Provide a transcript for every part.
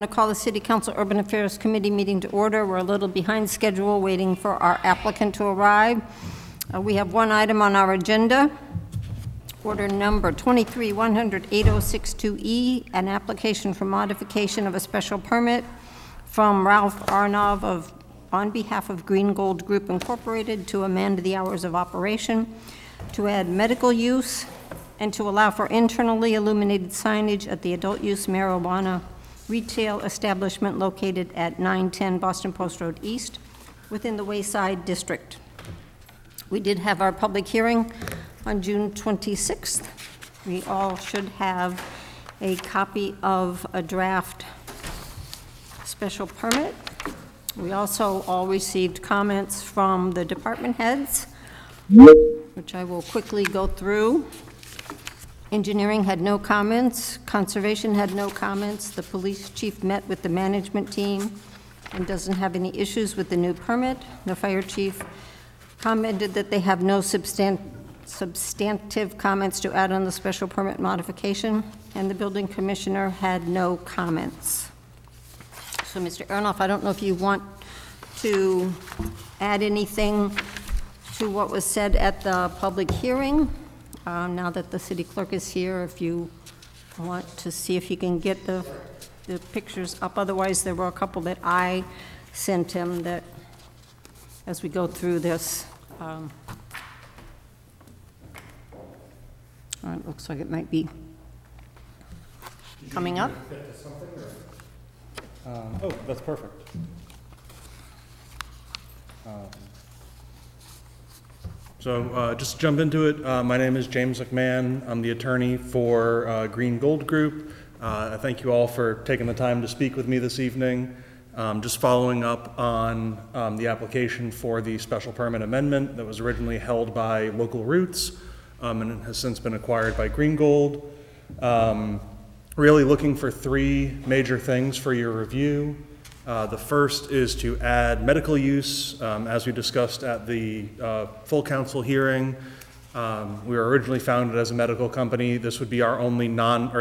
To call the City Council Urban Affairs Committee meeting to order. We're a little behind schedule waiting for our applicant to arrive. We have one item on our agenda, order number 23-100-8062E, an application for modification of a special permit from Ralph Arnov on behalf of Green Gold Group Incorporated to amend the hours of operation, to add medical use, and to allow for internally illuminated signage at the adult use marijuana retail establishment located at 910 Boston Post Road East within the Wayside District. We did have our public hearing on June 26th. We all should have a copy of a draft special permit. We also all received comments from the department heads, which I will quickly go through. Engineering had no comments. Conservation had no comments. The police chief met with the management team and doesn't have any issues with the new permit. The fire chief commented that they have no substantive comments to add on the special permit modification, and the building commissioner had no comments. So, Mr. Arnoff, I don't know if you want to add anything to what was said at the public hearing. Now that the city clerk is here, if you want to see if you can get the pictures up. Otherwise, there were a couple that I sent him that, as we go through this, it looks like it might be coming up. Oh, that's perfect. So just to jump into it, my name is James McMahon. I'm the attorney for Green Gold Group. I thank you all for taking the time to speak with me this evening. Just following up on the application for the special permit amendment that was originally held by Local Roots and has since been acquired by Green Gold. Really looking for three major things for your review. The first is to add medical use. As we discussed at the full council hearing, we were originally founded as a medical company. This would be our only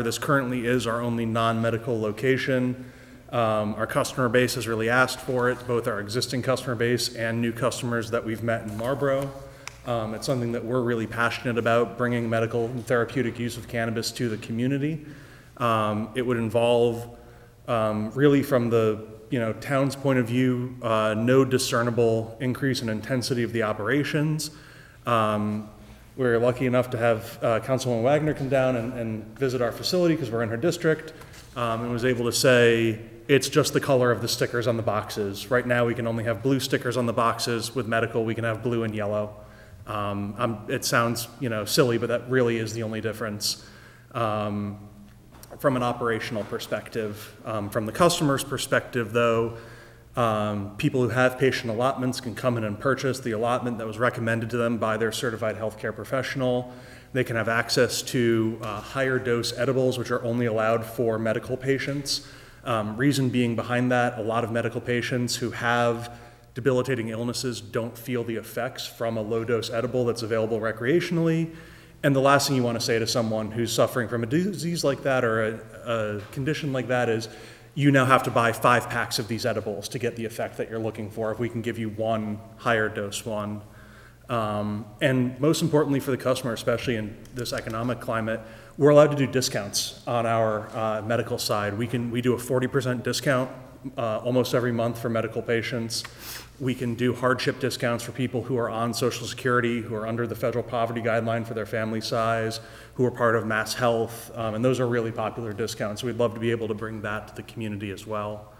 this currently is our only non-medical location. Our customer base has really asked for it, both our existing customer base and new customers that we've met in Marlborough. It's something that we're really passionate about, bringing medical and therapeutic use of cannabis to the community. It would involve really from the town's point of view, no discernible increase in intensity of the operations. We're lucky enough to have Councilwoman Wagner come down and visit our facility because we're in her district, and was able to say it's just the color of the stickers on the boxes. Right now we can only have blue stickers on the boxes. With medical we can have blue and yellow. It sounds silly, but that really is the only difference. From an operational perspective. From the customer's perspective, though, people who have patient allotments can come in and purchase the allotment that was recommended to them by their certified healthcare professional. They can have access to higher dose edibles, which are only allowed for medical patients. Reason being behind that, a lot of medical patients who have debilitating illnesses don't feel the effects from a low dose edible that's available recreationally. And the last thing you want to say to someone who's suffering from a disease like that or a condition like that is, you now have to buy 5 packs of these edibles to get the effect that you're looking for if we can give you one higher dose one. And most importantly for the customer, especially in this economic climate, we're allowed to do discounts on our medical side. We do a 40% discount almost every month for medical patients. We can do hardship discounts for people who are on Social Security, who are under the federal poverty guideline for their family size, who are part of Mass Health, and those are really popular discounts. So we'd love to be able to bring that to the community as well.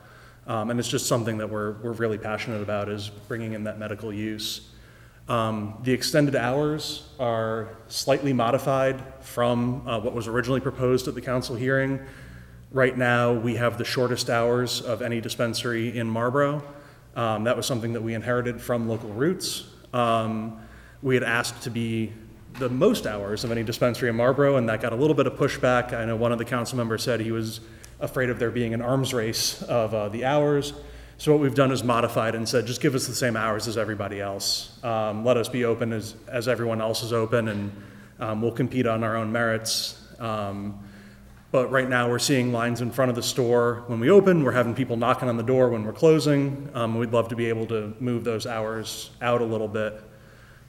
And it's just something that we're really passionate about, is bringing in that medical use. The extended hours are slightly modified from what was originally proposed at the council hearing. Right now, we have the shortest hours of any dispensary in Marlborough. That was something that we inherited from Local Roots. We had asked to be the most hours of any dispensary in Marlborough, and that got a little bit of pushback. I know one of the council members said he was afraid of there being an arms race of the hours. So what we've done is modified and said, just give us the same hours as everybody else. Let us be open as everyone else is open, and we'll compete on our own merits. But right now, we're seeing lines in front of the store when we open. We're having people knocking on the door when we're closing. We'd love to be able to move those hours out a little bit.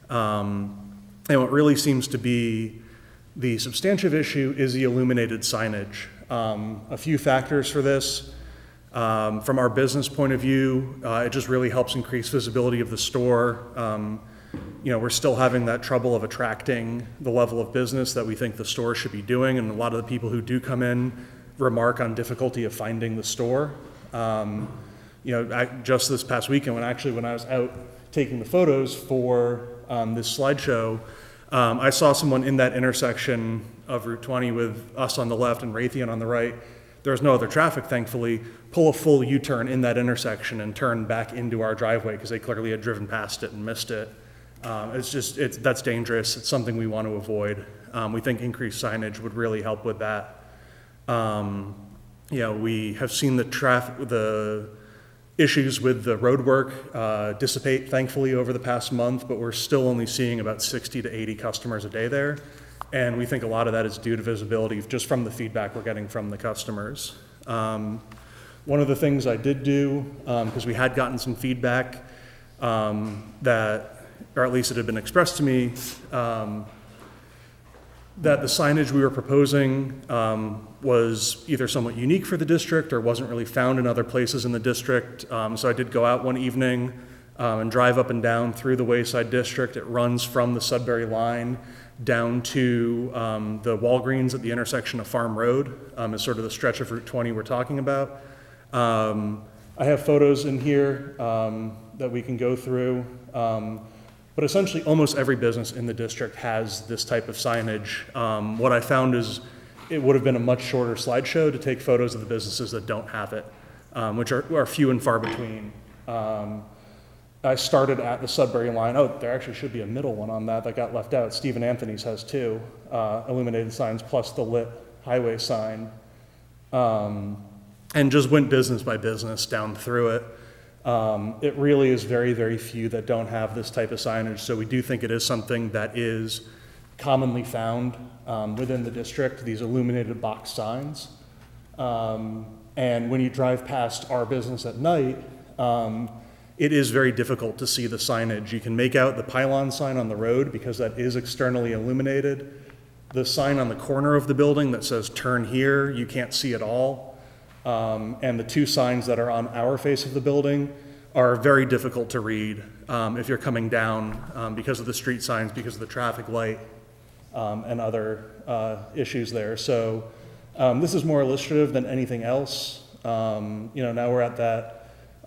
And what really seems to be the substantive issue is the illuminated signage. A few factors for this. From our business point of view, it just really helps increase visibility of the store. We're still having that trouble of attracting the level of business that we think the store should be doing, and a lot of the people who do come in remark on difficulty of finding the store. Just this past weekend, when I was out taking the photos for this slideshow, I saw someone in that intersection of Route 20 with us on the left and Raytheon on the right. There was no other traffic, thankfully, pull a full U-turn in that intersection and turn back into our driveway because they clearly had driven past it and missed it. That's dangerous. It's something we want to avoid. We think increased signage would really help with that. We have seen the issues with the road work dissipate, thankfully, over the past month, but we're still only seeing about 60 to 80 customers a day there. And we think a lot of that is due to visibility, just from the feedback we're getting from the customers. One of the things I did do, because we had gotten some feedback or at least it had been expressed to me, that the signage we were proposing was either somewhat unique for the district or wasn't really found in other places in the district. So I did go out one evening and drive up and down through the Wayside District. It runs from the Sudbury line down to the Walgreens at the intersection of Farm Road, is sort of the stretch of Route 20 we're talking about. I have photos in here that we can go through. But essentially, almost every business in the district has this type of signage. What I found is it would have been a much shorter slideshow to take photos of the businesses that don't have it, which are few and far between. I started at the Sudbury line. Oh, there actually should be a middle one on that got left out. Stephen Anthony's has two illuminated signs plus the lit highway sign. And just went business by business down through it. It really is very, very few that don't have this type of signage, so we do think it is something that is commonly found within the district, these illuminated box signs. And when you drive past our business at night, it is very difficult to see the signage. You can make out the pylon sign on the road because that is externally illuminated. The sign on the corner of the building that says "Turn here," you can't see at all. And the two signs that are on our face of the building are very difficult to read if you're coming down because of the street signs, because of the traffic light, and other issues there. So this is more illustrative than anything else. Now we're at that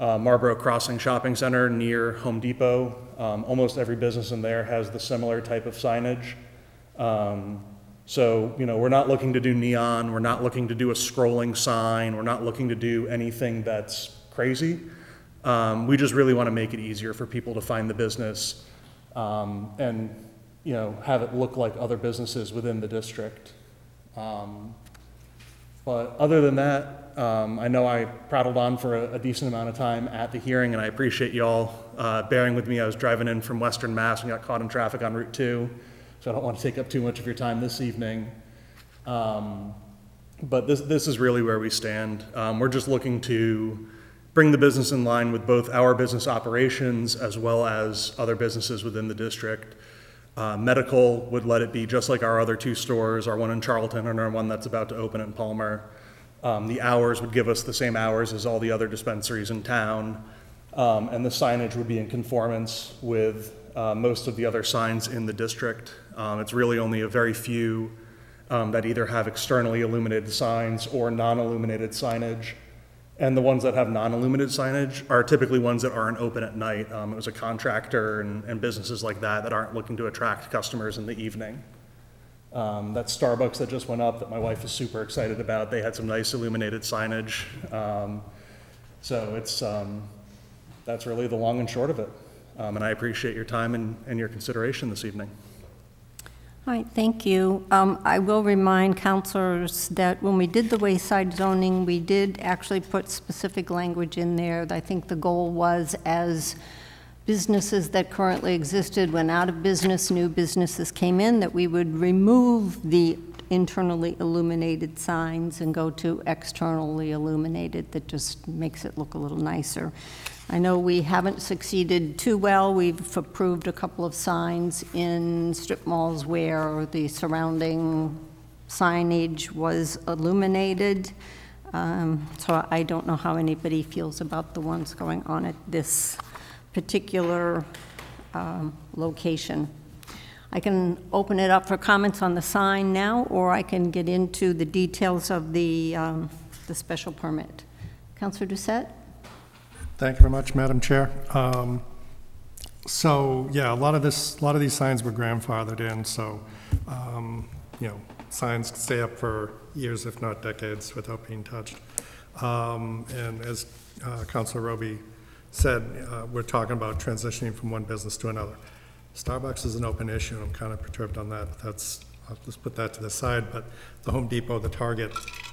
Marlborough Crossing Shopping Center near Home Depot. Almost every business in there has the similar type of signage. So, we're not looking to do neon, we're not looking to do a scrolling sign, we're not looking to do anything that's crazy. We just really want to make it easier for people to find the business and, have it look like other businesses within the district. But other than that, I know I prattled on for a decent amount of time at the hearing, and I appreciate y'all bearing with me. I was driving in from Western Mass and got caught in traffic on Route 2. So I don't want to take up too much of your time this evening. But this is really where we stand. We're just looking to bring the business in line with both our business operations as well as other businesses within the district. Medical would let it be just like our other two stores, our one in Charlton and our one that's about to open in Palmer. The hours would give us the same hours as all the other dispensaries in town. And the signage would be in conformance with most of the other signs in the district. It's really only a very few that either have externally illuminated signs or non-illuminated signage. And the ones that have non-illuminated signage are typically ones that aren't open at night. It was a contractor and businesses like that aren't looking to attract customers in the evening. That Starbucks that just went up that my wife is super excited about, they had some nice illuminated signage. So it's, that's really the long and short of it. And I appreciate your time and your consideration this evening. All right, thank you. I will remind councilors that when we did the wayside zoning, we did actually put specific language in there. I think the goal was, as businesses that currently existed went out of business, new businesses came in, that we would remove the internally illuminated signs and go to externally illuminated. That just makes it look a little nicer. I know we haven't succeeded too well. We've approved a couple of signs in strip malls where the surrounding signage was illuminated. So I don't know how anybody feels about the ones going on at this particular location. I can open it up for comments on the sign now, or I can get into the details of the special permit. Councilor Doucette? Thank you very much, Madam Chair. So yeah, a lot of these signs were grandfathered in, so you know, signs stay up for years, if not decades, without being touched. And as Councilor Roby said, we're talking about transitioning from one business to another. Starbucks is an open issue, and I'm kind of perturbed on that. I'll just put that to the side, but the Home Depot, the Target,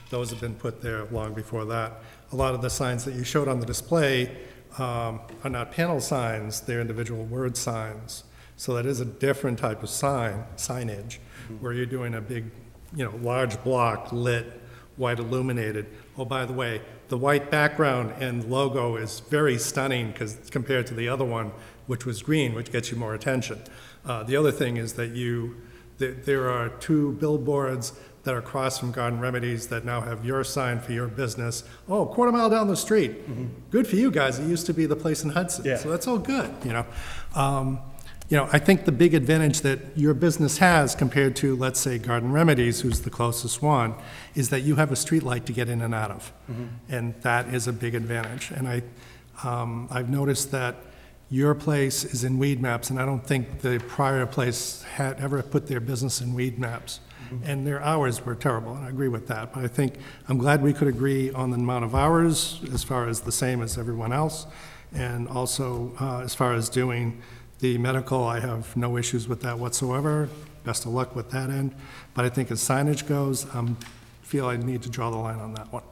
those have been put there long before that. A lot of the signs that you showed on the display are not panel signs, they're individual word signs. So that is a different type of signage, where you're doing a big, you know, large block, lit, white illuminated. Oh, by the way, the white background and logo is very stunning compared to the other one, which was green, which gets you more attention. The other thing is that there are 2 billboards that are across from Garden Remedies that now have your sign for your business. Oh, a quarter mile down the street. Good for you guys. It used to be the place in Hudson. Yeah. So that's all good, you know. You know, I think the big advantage that your business has compared to, let's say, Garden Remedies, who's the closest one, is that you have a street light to get in and out of. And that is a big advantage. And I've noticed that your place is in weed maps, and I don't think the prior place had ever put their business in weed maps. And their hours were terrible, and I agree with that. But I'm glad we could agree on the amount of hours as far as the same as everyone else. And also, as far as doing the medical, I have no issues with that whatsoever. Best of luck with that end. But I think as signage goes, I feel I need to draw the line on that one.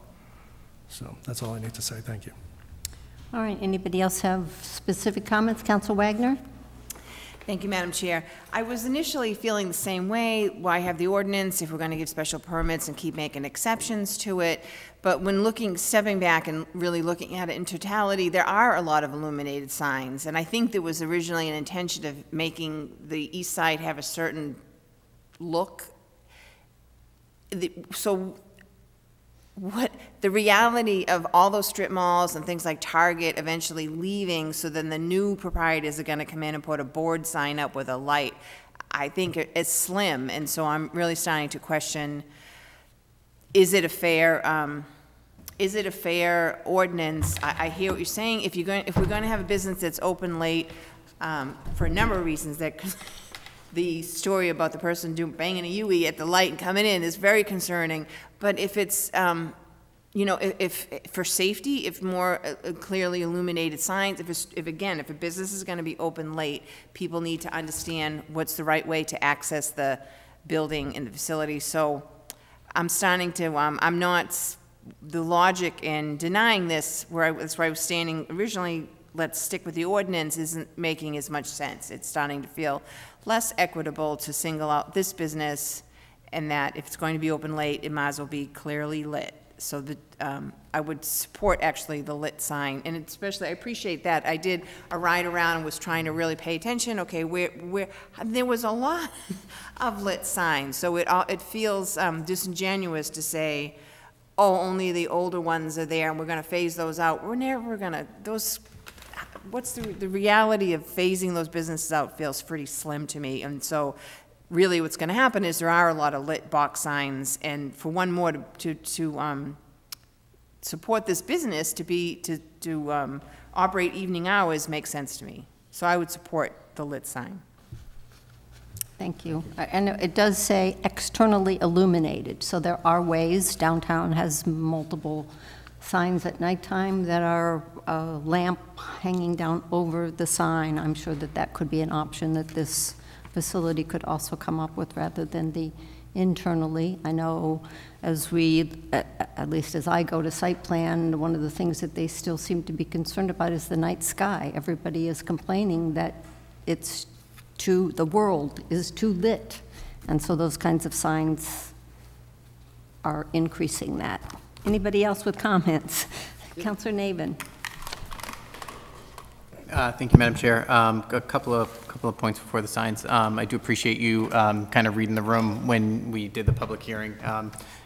So that's all I need to say. Thank you. All right, anybody else have specific comments? Council Wagner? Thank you, Madam Chair. I was initially feeling the same way. Why have the ordinance if we're going to give special permits and keep making exceptions to it? But when stepping back and really looking at it in totality, there are a lot of illuminated signs. And I think there was originally an intention of making the east side have a certain look. So what the reality of all those strip malls and things like Target eventually leaving, so then the new proprietors are going to come in and put a board sign up with a light, I think it's slim. And so I'm really starting to question, is it a fair ordinance? I hear what you're saying. If we're going to have a business that's open late, for a number of reasons, that the story about the person banging a UE at the light and coming in is very concerning. But if it's, you know, if for safety, if more clearly illuminated signs, if a business is going to be open late, people need to understand what's the right way to access the building and the facility. So I'm starting to, I'm not, the logic in denying this, that's where I was standing originally, let's stick with the ordinance, isn't making as much sense. It's starting to feel less equitable to single out this business, and that if it's going to be open late, it might as well be clearly lit. So that I would support actually the lit sign, and especially I appreciate that. I did a ride around and was trying to really pay attention. Okay, there was a lot of lit signs, so it feels disingenuous to say, oh, only the older ones are there, and we're going to phase those out. We're never going to what's the reality of phasing those businesses out feels pretty slim to me, and so. Really what's going to happen is there are a lot of lit box signs, and for one more to support this business to operate evening hours makes sense to me. So I would support the lit sign. Thank you. And it does say externally illuminated, so there are ways. Downtown has multiple signs at nighttime that are a lamp hanging down over the sign. I'm sure that could be an option that this facility could also come up with rather than the internally. I know as at least as I go to site plan, one of the things that they still seem to be concerned about is the night sky. Everybody is complaining that the world is too lit. And so those kinds of signs are increasing that. Anybody else with comments? Councilor Nabin. Thank you, Madam Chair. A couple of points before the signs. I do appreciate you kind of reading the room when we did the public hearing.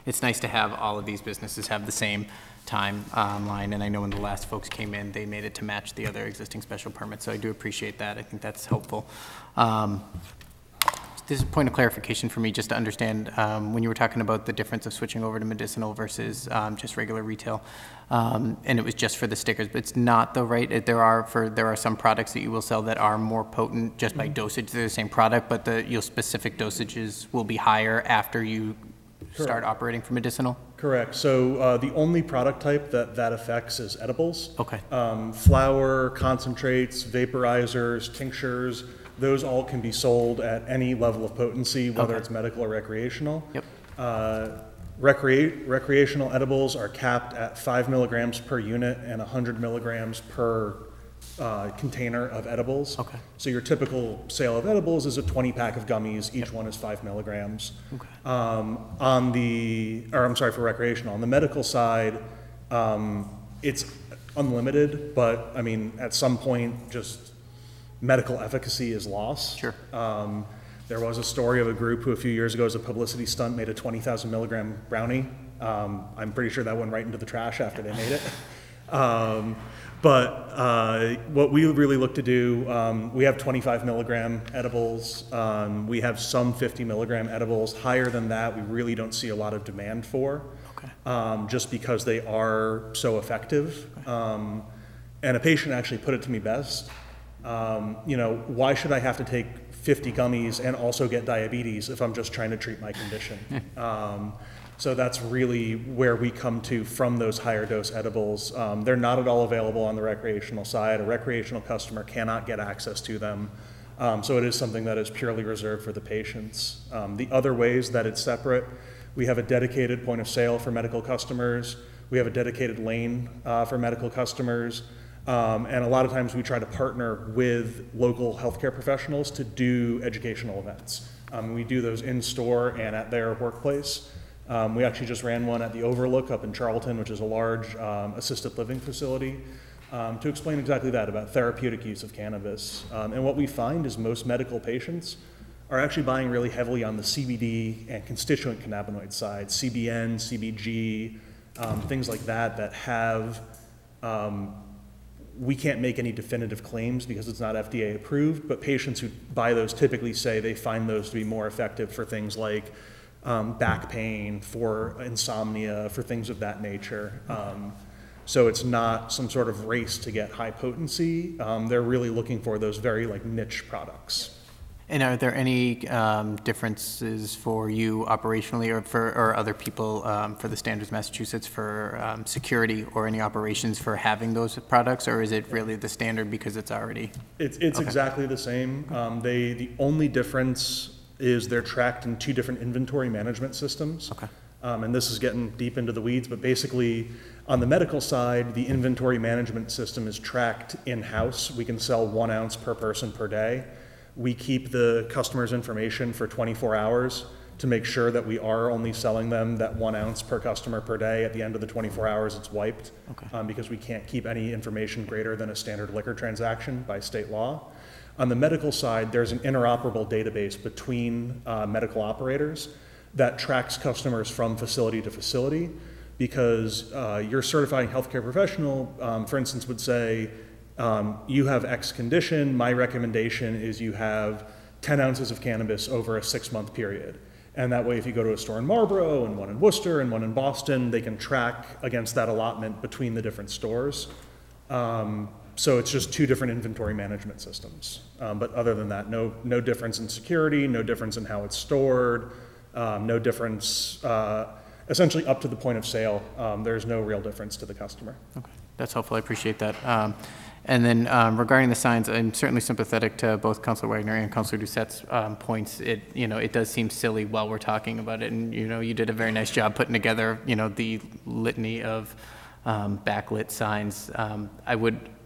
It's nice to have all of these businesses have the same timeline, and I know when the last folks came in, they made it to match the other existing special permits, so I do appreciate that. I think that's helpful. This is a point of clarification for me, just to understand, when you were talking about the difference of switching over to medicinal versus just regular retail, and it was just for the stickers, but it's not though, right? There are some products that you will sell that are more potent just by dosage. They're the same product, but your specific dosages will be higher after you start operating for medicinal? Correct. So the only product type that affects is edibles. Okay. Flour, concentrates, vaporizers, tinctures, those all can be sold at any level of potency, whether it's medical or recreational. Yep. Recreational edibles are capped at 5 milligrams per unit and 100 milligrams per container of edibles. Okay. So your typical sale of edibles is a 20-pack of gummies. Each one is 5 milligrams. Okay. For recreational. On the medical side, it's unlimited, but I mean, at some point, just medical efficacy is lost. Sure. There was a story of a group who a few years ago as a publicity stunt made a 20,000 milligram brownie. I'm pretty sure that went right into the trash after they made it. But what we really look to do, we have 25 milligram edibles. We have some 50 milligram edibles. Higher than that, we really don't see a lot of demand for, just because they are so effective. And a patient actually put it to me best. Why should I have to take 50 gummies and also get diabetes if I'm just trying to treat my condition? So that's really where we come to from those higher dose edibles. They're not at all available on the recreational side. A recreational customer cannot get access to them. So it is something that is purely reserved for the patients. The other ways that it's separate, we have a dedicated point of sale for medical customers. We have a dedicated lane for medical customers. And a lot of times we try to partner with local healthcare professionals to do educational events. We do those in store and at their workplace. We actually just ran one at the Overlook up in Charlton, which is a large assisted living facility, to explain exactly that, about therapeutic use of cannabis. And what we find is most medical patients are actually buying really heavily on the CBD and constituent cannabinoid side, CBN, CBG, things like that have we can't make any definitive claims because it's not FDA approved, but patients who buy those typically say they find those to be more effective for things like back pain, for insomnia, for things of that nature. So it's not some sort of race to get high potency. They're really looking for those very niche products. And are there any differences for you operationally or other people for the Standards Massachusetts for security or any operations for having those products, or is it really the standard because it's already? It's okay. Exactly the same. The only difference is they're tracked in 2 different inventory management systems. Okay. And this is getting deep into the weeds, but basically on the medical side, the inventory management system is tracked in-house. We can sell 1 ounce per person per day. We keep the customer's information for 24 hours to make sure that we are only selling them that 1 ounce per customer per day. At the end of the 24 hours, it's wiped. Okay. Because we can't keep any information greater than a standard liquor transaction by state law. On the medical side, there's an interoperable database between medical operators that tracks customers from facility to facility, because your certifying healthcare professional, for instance, would say, you have X condition, my recommendation is you have 10 ounces of cannabis over a 6-month period. And that way, if you go to a store in Marlborough and one in Worcester and one in Boston, they can track against that allotment between the different stores. So it's just 2 different inventory management systems. But other than that, no difference in security, no difference in how it's stored, no difference, essentially up to the point of sale, there's no real difference to the customer. Okay, that's helpful, I appreciate that. And then regarding the signs, I'm certainly sympathetic to both Councilor Wagner and Councilor Doucette's points. It does seem silly while we're talking about it, and you did a very nice job putting together the litany of backlit signs.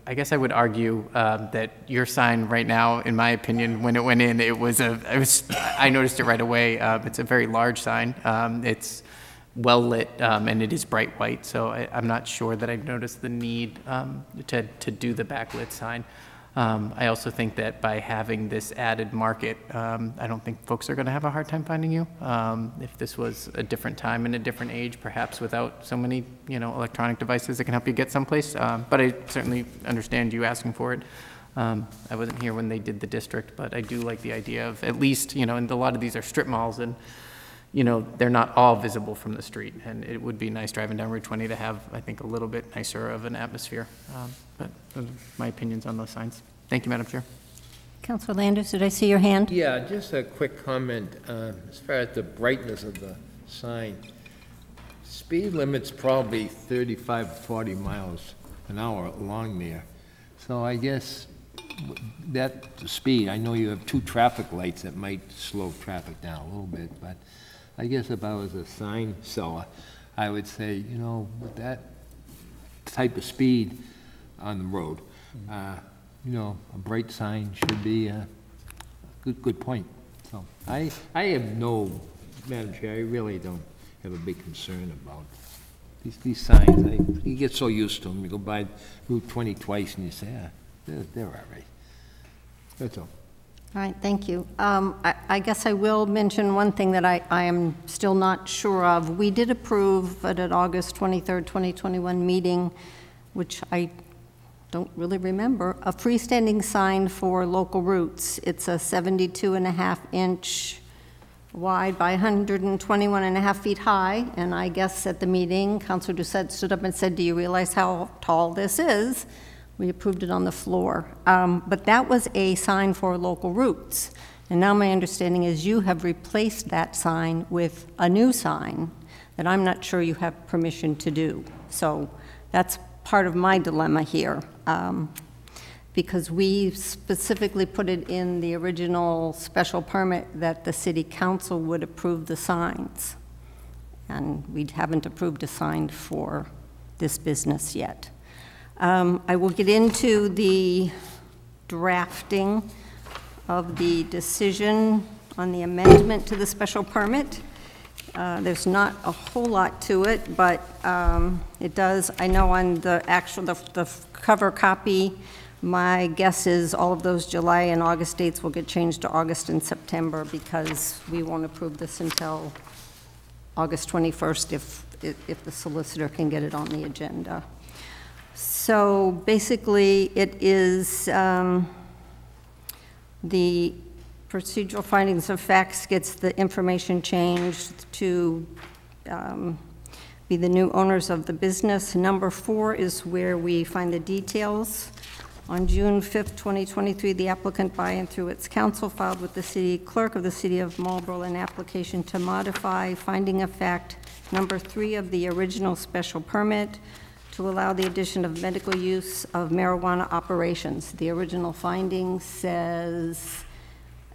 I guess I would argue that your sign right now, in my opinion, when it went in, I noticed it right away. It's a very large sign. It's well-lit, and it is bright white, so I'm not sure that I've noticed the need to do the backlit sign. I also think that by having this added market, I don't think folks are going to have a hard time finding you. If this was a different time and a different age, perhaps without so many, electronic devices that can help you get someplace. But I certainly understand you asking for it. I wasn't here when they did the district, but I do like the idea of at least, and a lot of these are strip malls, and they're not all visible from the street, and it would be nice driving down Route 20 to have, I think, a little bit nicer of an atmosphere. But those are my opinions on those signs. Thank you, Madam Chair. Councilor Landers, did I see your hand? Yeah, just a quick comment as far as the brightness of the sign. Speed limit's probably 35, 40 miles an hour along there. So I guess that speed, I know you have 2 traffic lights that might slow traffic down a little bit, but I guess if I was a sign seller, I would say, with that type of speed on the road, a bright sign should be a good point. So I have no, Madam Chair, I really don't have a big concern about these signs. You get so used to them. You go by Route 20 twice and you say, they're all right. That's all. All right, thank you. I guess I will mention one thing that I am still not sure of. We did approve at an August 23rd, 2021 meeting, which I don't really remember, a freestanding sign for local routes. It's a 72.5-inch wide by 121.5 feet high, and I guess at the meeting, Councilor Doucette stood up and said, do you realize how tall this is? We approved it on the floor. But that was a sign for local routes. And now my understanding is you have replaced that sign with a new sign that I'm not sure you have permission to do. So that's part of my dilemma here. Because we specifically put it in the original special permit that the city council would approve the signs. And we haven't approved a sign for this business yet. I will get into the drafting of the decision on the amendment to the special permit. There's not a whole lot to it, but it does, I know on the cover copy, my guess is all of those July and August dates will get changed to August and September because we won't approve this until August 21st if the solicitor can get it on the agenda. So basically, it is the procedural findings of facts gets the information changed to be the new owners of the business. Number 4 is where we find the details. On June 5th, 2023, the applicant by and through its counsel filed with the city clerk of the city of Marlborough an application to modify finding of fact number 3 of the original special permit to allow the addition of medical use of marijuana operations. The original finding says,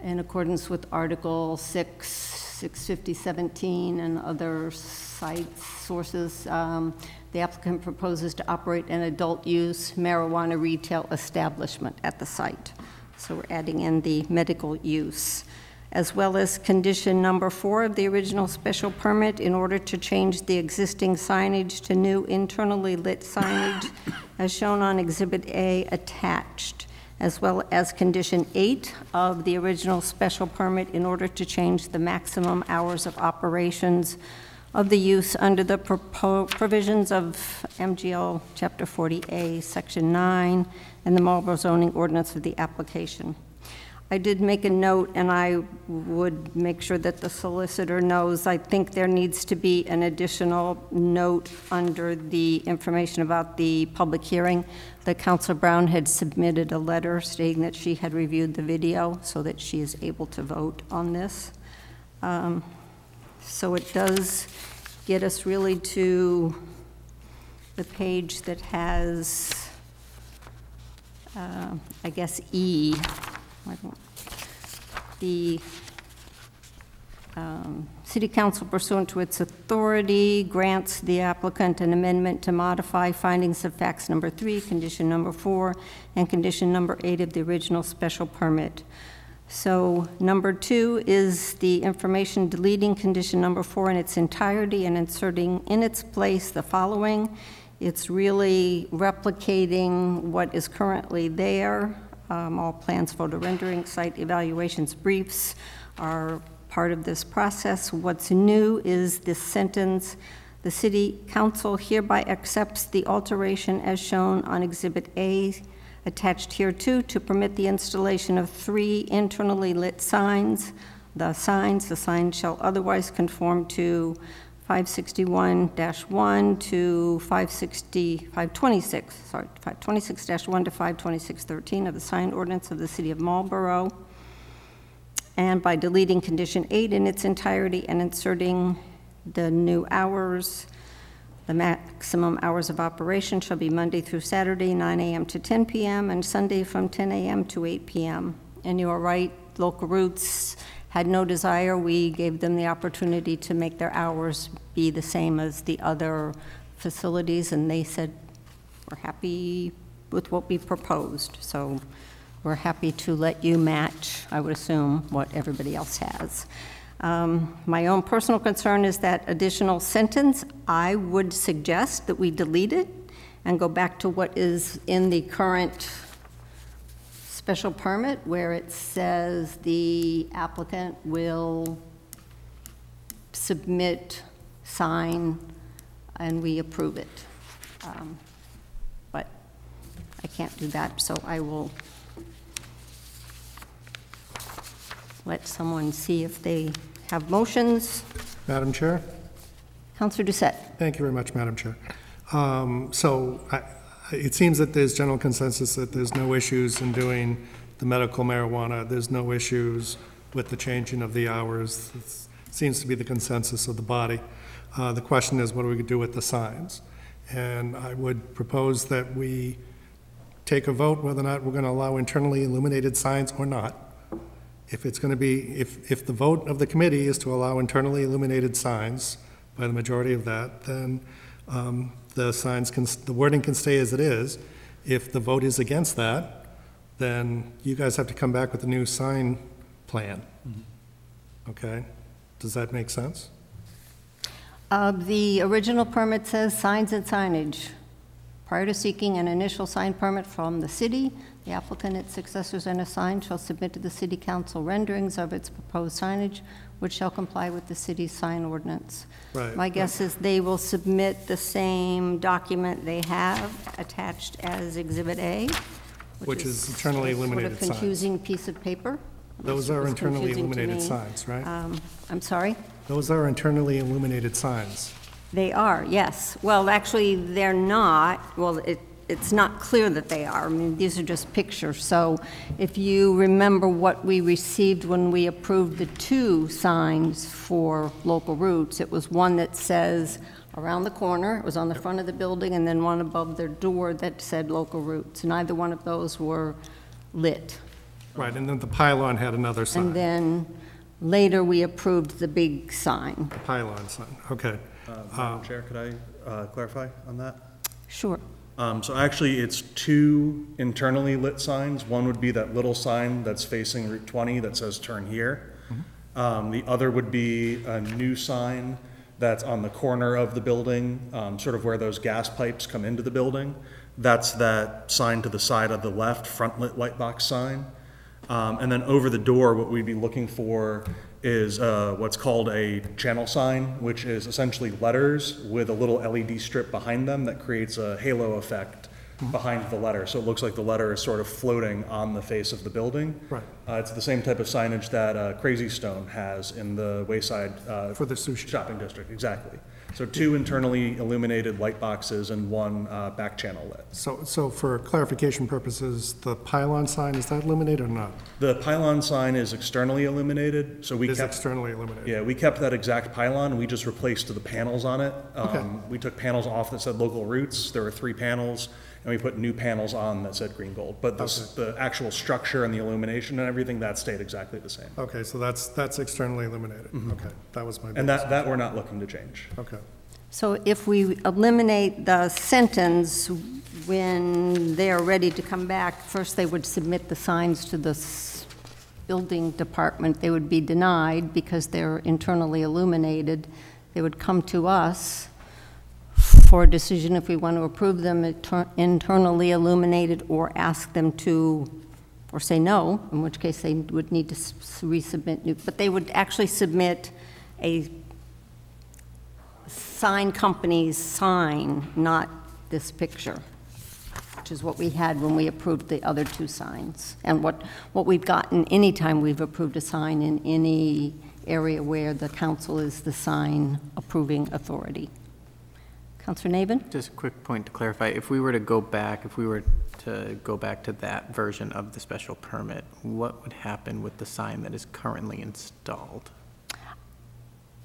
in accordance with Article 6, 650-17, and other sources, the applicant proposes to operate an adult-use marijuana retail establishment at the site. So we're adding in the medical use, as well as condition number 4 of the original special permit in order to change the existing signage to new internally lit signage as shown on Exhibit A attached, as well as condition 8 of the original special permit in order to change the maximum hours of operations of the use under the provisions of MGL Chapter 40A, Section 9, and the Marlborough zoning ordinance of the application. I did make a note, and I would make sure that the solicitor knows, I think there needs to be an additional note under the information about the public hearing that Councilor Brown had submitted a letter stating that she had reviewed the video so that she is able to vote on this. So it does get us really to the page that has, I guess, E. The City Council, pursuant to its authority, grants the applicant an amendment to modify findings of facts number 3, condition number 4, and condition number 8 of the original special permit. So number 2 is the information deleting condition number 4 in its entirety and inserting in its place the following. It's really replicating what is currently there. All plans, photo rendering, site evaluations, briefs are part of this process. What's new is this sentence: the city council hereby accepts the alteration as shown on Exhibit A attached hereto to permit the installation of 3 internally lit signs. The signs shall otherwise conform to 561-1 to 526-1 to 526-13 of the sign ordinance of the city of Marlborough. And by deleting condition 8 in its entirety and inserting the new hours, the maximum hours of operation shall be Monday through Saturday, 9 a.m. to 10 p.m., and Sunday from 10 a.m. to 8 p.m. And you are right, Local Roots had no desire. We gave them the opportunity to make their hours be the same as the other facilities, and they said, we're happy with what we proposed. So we're happy to let you match, I would assume, what everybody else has. My own personal concern is that additional sentence. I would suggest that we delete it and go back to what is in the current special permit, where it says the applicant will submit, sign, and we approve it. But I can't do that, so I will let someone see if they have motions. Madam Chair? Councilor Doucette. Thank you very much, Madam Chair. It seems that there's general consensus that there's no issues in doing the medical marijuana. There's no issues with the changing of the hours. It seems to be the consensus of the body. The question is, what do we do with the signs? And I would propose that we take a vote whether or not we're going to allow internally illuminated signs or not. If it's going to be, if the vote of the committee is to allow internally illuminated signs by the majority of that, then the wording can stay as it is. If the vote is against that, then you guys have to come back with a new sign plan. Okay? Does that make sense? The original permit says signs and signage. Prior to seeking an initial sign permit from the city, the applicant, its successors, and a sign shall submit to the city council renderings of its proposed signage, which shall comply with the city's sign ordinance. Right. My guess is they will submit the same document they have attached as Exhibit A, Which is internally illuminated signs. Sort of confusing piece of paper. Those are It's internally confusing to illuminated me. signs, right? I'm sorry? Those are internally illuminated signs. They are, yes. Well, actually, they're not. Well, it's not clear that they are. I mean, these are just pictures. So if you remember what we received when we approved the 2 signs for Local Roots, it was one that says around the corner, it was on the front of the building, and then one above their door that said Local Roots. Neither one of those were lit. Right, and then the pylon had another sign. And then later, we approved the big sign. The pylon sign, okay. Madam Chair, could I clarify on that? Sure. So actually, it's 2 internally lit signs. One would be that little sign that's facing Route 20 that says "Turn here." The other would be a new sign that's on the corner of the building, sort of where those gas pipes come into the building. That's that sign to the side of the left, front lit light box sign. And then over the door, what we'd be looking for is what's called a channel sign, which is essentially letters with a little LED strip behind them that creates a halo effect behind the letter. So it looks like the letter is sort of floating on the face of the building. Right. It's the same type of signage that Crazy Stone has in the Wayside For the sushi. shopping district, exactly. So 2 internally illuminated light boxes and 1 back channel lit. So for clarification purposes, the pylon sign, is that illuminated or not? The pylon sign is externally illuminated, so we It is kept, externally illuminated? yeah, we kept that exact pylon. We just replaced the panels on it. Okay. We took panels off that said Local Roots. There were 3 panels, and we put new panels on that said Green Gold. But the actual structure and the illumination and everything, that stayed exactly the same. Okay, so that's externally illuminated. Okay, that was my. And that we're not looking to change. Okay, So if we eliminate the sentence, when they are ready to come back, first they would submit the signs to the building department, they would be denied because they're internally illuminated. They would come to us for a decision if we want to approve them internally illuminated or ask them to, or say no, in which case they would need to resubmit new, but they would actually submit a sign company's sign, not this picture, which is what we had when we approved the other two signs, and what we've gotten anytime we've approved a sign in any area where the council is the sign approving authority. Councilor Navin? Just a quick point to clarify. If we were to go back to that version of the special permit, what would happen with the sign that is currently installed?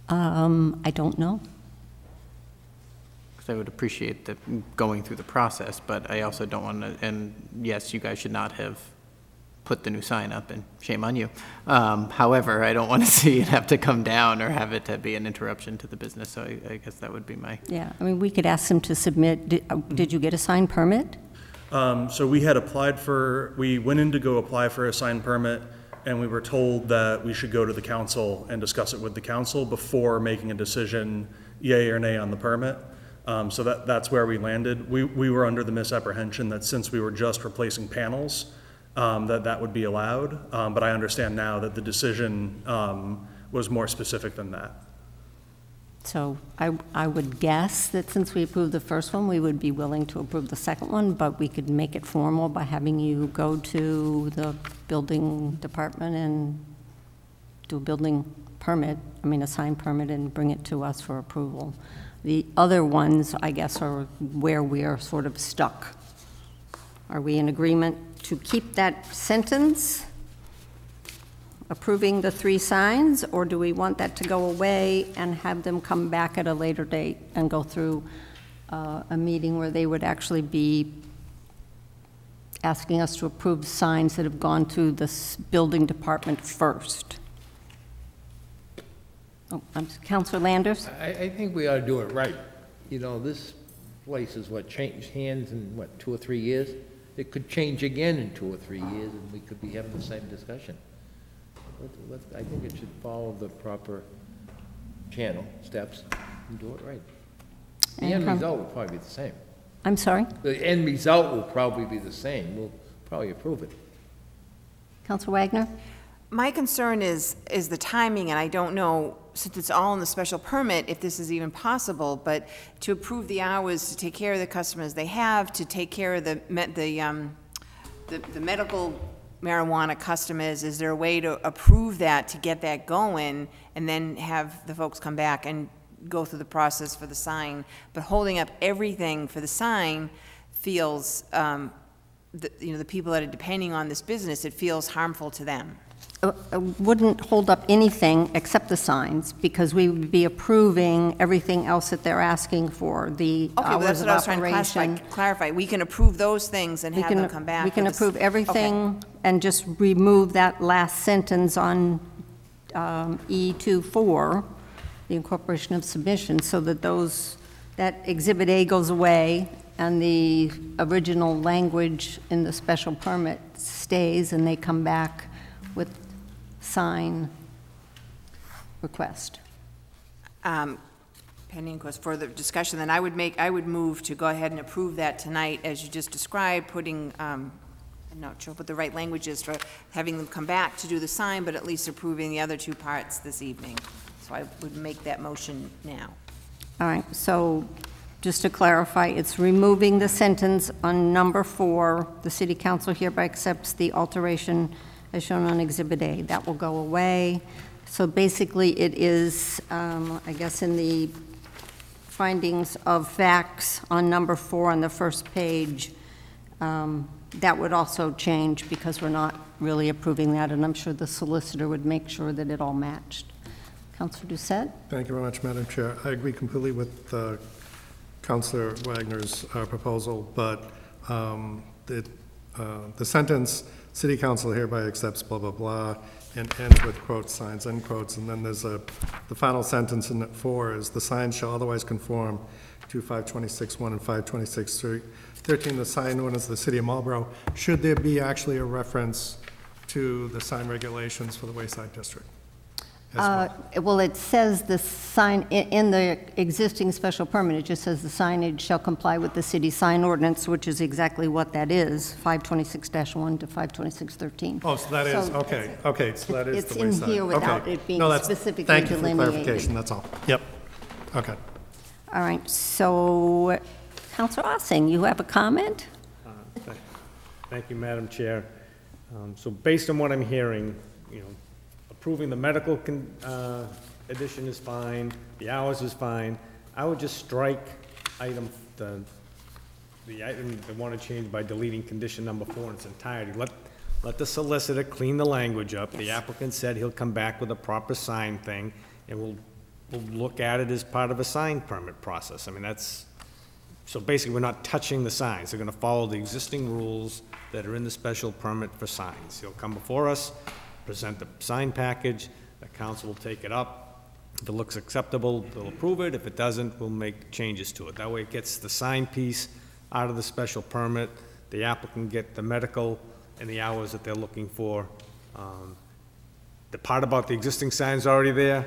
I don't know. Because I would appreciate going through the process, but I also don't want to, and yes, you guys should not have put the new sign up, and shame on you. However, I don't want to see it have to come down or have it to be an interruption to the business, so I guess that would be my... Yeah, I mean, we could ask them to submit, did you get a sign permit? So we had we went in to go apply for a sign permit, and we were told that we should go to the council and discuss it with the council before making a decision, yay or nay, on the permit. So that's where we landed. We were under the misapprehension that since we were just replacing panels, that would be allowed, but I understand now that the decision was more specific than that. So I would guess that since we approved the first one, we would be willing to approve the second one, but we could make it formal by having you go to the building department and do a building permit, a sign permit, and bring it to us for approval. The other ones, I guess, are where we are sort of stuck. Are we in agreement to keep that sentence, approving the 3 signs, or do we want that to go away and have them come back at a later date and go through a meeting where they would actually be asking us to approve signs that have gone through this building department first? Oh, Councilor Landers? I think we ought to do it right. You know, this place is changed hands in 2 or 3 years? It could change again in 2 or 3 years, and we could be having the same discussion. I think it should follow the proper channel, steps, and do it right. The end result will probably be the same. I'm sorry? The end result will probably be the same. We'll probably approve it. Councilor Wagner? My concern is the timing, and I don't know, since it's all in the special permit, if this is even possible, but to approve the hours, to take care of the customers they have, to take care of the medical marijuana customers, is there a way to approve that, to get that going, and then have the folks come back and go through the process for the sign? But holding up everything for the sign feels, the people that are depending on this business, it feels harmful to them. Wouldn't hold up anything except the signs, because we would be approving everything else that they're asking for, the hours of operation. Okay, that's what I was trying to clarify. We can approve those things and have them come back. We can approve everything and just remove that last sentence on E24, the incorporation of submission, so that that Exhibit A goes away and the original language in the special permit stays, and they come back with sign request. Pending, of course, further discussion, then I would move to go ahead and approve that tonight, as you just described, putting, I'm not sure what the right language is for having them come back to do the sign, but at least approving the other 2 parts this evening. So I would make that motion now. All right, so just to clarify, it's removing the sentence on number 4, the City Council hereby accepts the alteration as shown on Exhibit A. That will go away. So basically it is, I guess in the findings of facts on number 4 on the first page, that would also change, because we're not really approving that, and I'm sure the solicitor would make sure that it all matched. Councilor Doucette? Thank you very much, Madam Chair. I agree completely with Councilor Wagner's proposal, but the sentence, City Council hereby accepts blah, blah, blah, and ends with quotes, signs, end quotes, and then there's the final sentence in 4 is the signs shall otherwise conform to 526.1 and 526.13, the sign known as the City of Marlborough. Should there be actually a reference to the sign regulations for the Wayside District as well. Well, it says the sign, in the existing special permit, it just says the signage shall comply with the city sign ordinance, which is exactly what that is, 526-1 to 526-13. Oh, so that is, okay, okay, so that is It's the in Wayside. here without Okay. it being No, that's- specifically Thank you for the delineated. clarification, that's all. Yep, okay. All right, so, Counselor Ossing, you have a comment? Thank you, Madam Chair. So based on what I'm hearing, approving the medical addition is fine, the hours is fine. I would just strike the item they want to change by deleting condition number 4 in its entirety. Let the solicitor clean the language up. The applicant said he'll come back with a proper sign thing, and we'll look at it as part of a sign permit process. I mean, so basically, we're not touching the signs. They're going to follow the existing rules that are in the special permit for signs. He'll come before us, present the sign package, the council will take it up. If it looks acceptable, they'll approve it. If it doesn't, we'll make changes to it. That way it gets the sign piece out of the special permit. The applicant can get the medical and the hours that they're looking for. The part about the existing signs already there,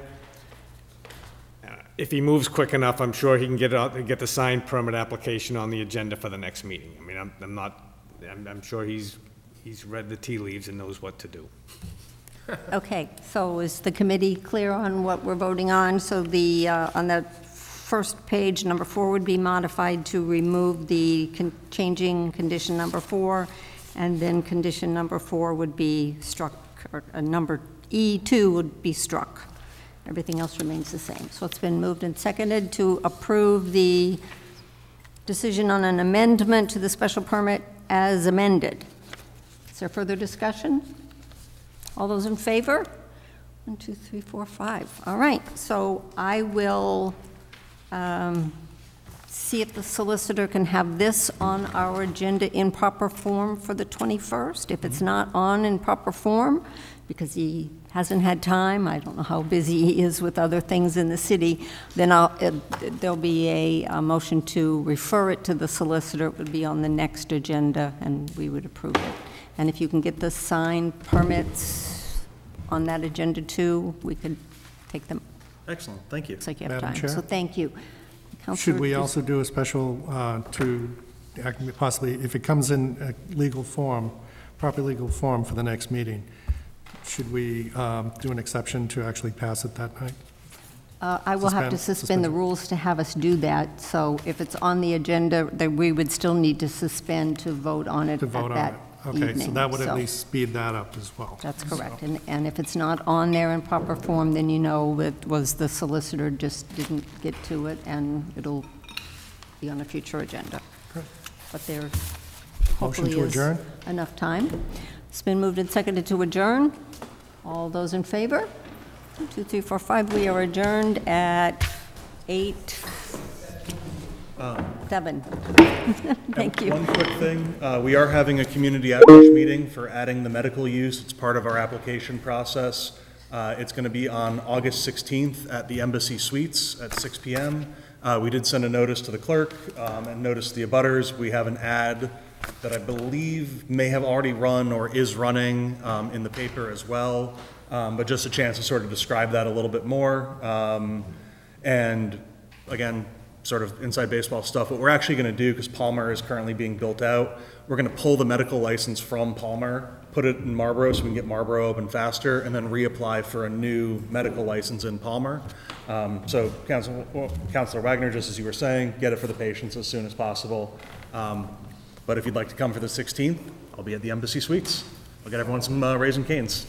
if he moves quick enough, I'm sure he can get the sign permit application on the agenda for the next meeting. I mean, I'm sure he's read the tea leaves and knows what to do. Okay, so is the committee clear on what we're voting on? So on the first page, number 4 would be modified to remove the changing condition number 4, and then condition number 4 would be struck, or number E2 would be struck. Everything else remains the same. So it's been moved and seconded to approve the decision on an amendment to the special permit as amended. Is there further discussion? All those in favor? 1, 2, 3, 4, 5. All right, so I will see if the solicitor can have this on our agenda in proper form for the 21st. If it's not on in proper form, because he hasn't had time, I don't know how busy he is with other things in the city, then there'll be a motion to refer it to the solicitor. It would be on the next agenda, and we would approve it. And if you can get the signed permits on that agenda too, we could take them. Excellent, thank you. Looks like you have Madam time. Chair? So thank you. Should we Counselor- also do a special to possibly, if it comes in a legal form, proper legal form for the next meeting, should we do an exception to actually pass it that night? I will have to suspend the rules to have us do that, so if it's on the agenda, then we would still need to suspend to vote on it To at vote on that it? evening. Okay, so that would at So least speed that up as well. that's correct, and if it's not on there in proper form, then you know it was the solicitor just didn't get to it, and it'll be on a future agenda. Great. But there Motion hopefully to is adjourn? enough time. It's been moved and seconded to adjourn. All those in favor? 1, 2, 3, 4, 5. We are adjourned at 8:07. Thank you. One quick thing, we are having a community outreach meeting for adding the medical use. It's part of our application process. It's going to be on August 16th at the Embassy Suites at 6 p.m. We did send a notice to the clerk and notice the abutters. We have an ad that I believe may have already run or is running in the paper as well, but just a chance to sort of describe that a little bit more. And again, sort of inside baseball stuff, what we're actually going to do, because Palmer is currently being built out, we're going to pull the medical license from Palmer, put it in Marlborough so we can get Marlborough open faster, and then reapply for a new medical license in Palmer. So Councilor Wagner, just as you were saying, get it for the patients as soon as possible. But if you'd like to come for the 16th, I'll be at the Embassy Suites. I'll get everyone some Raising Cane's.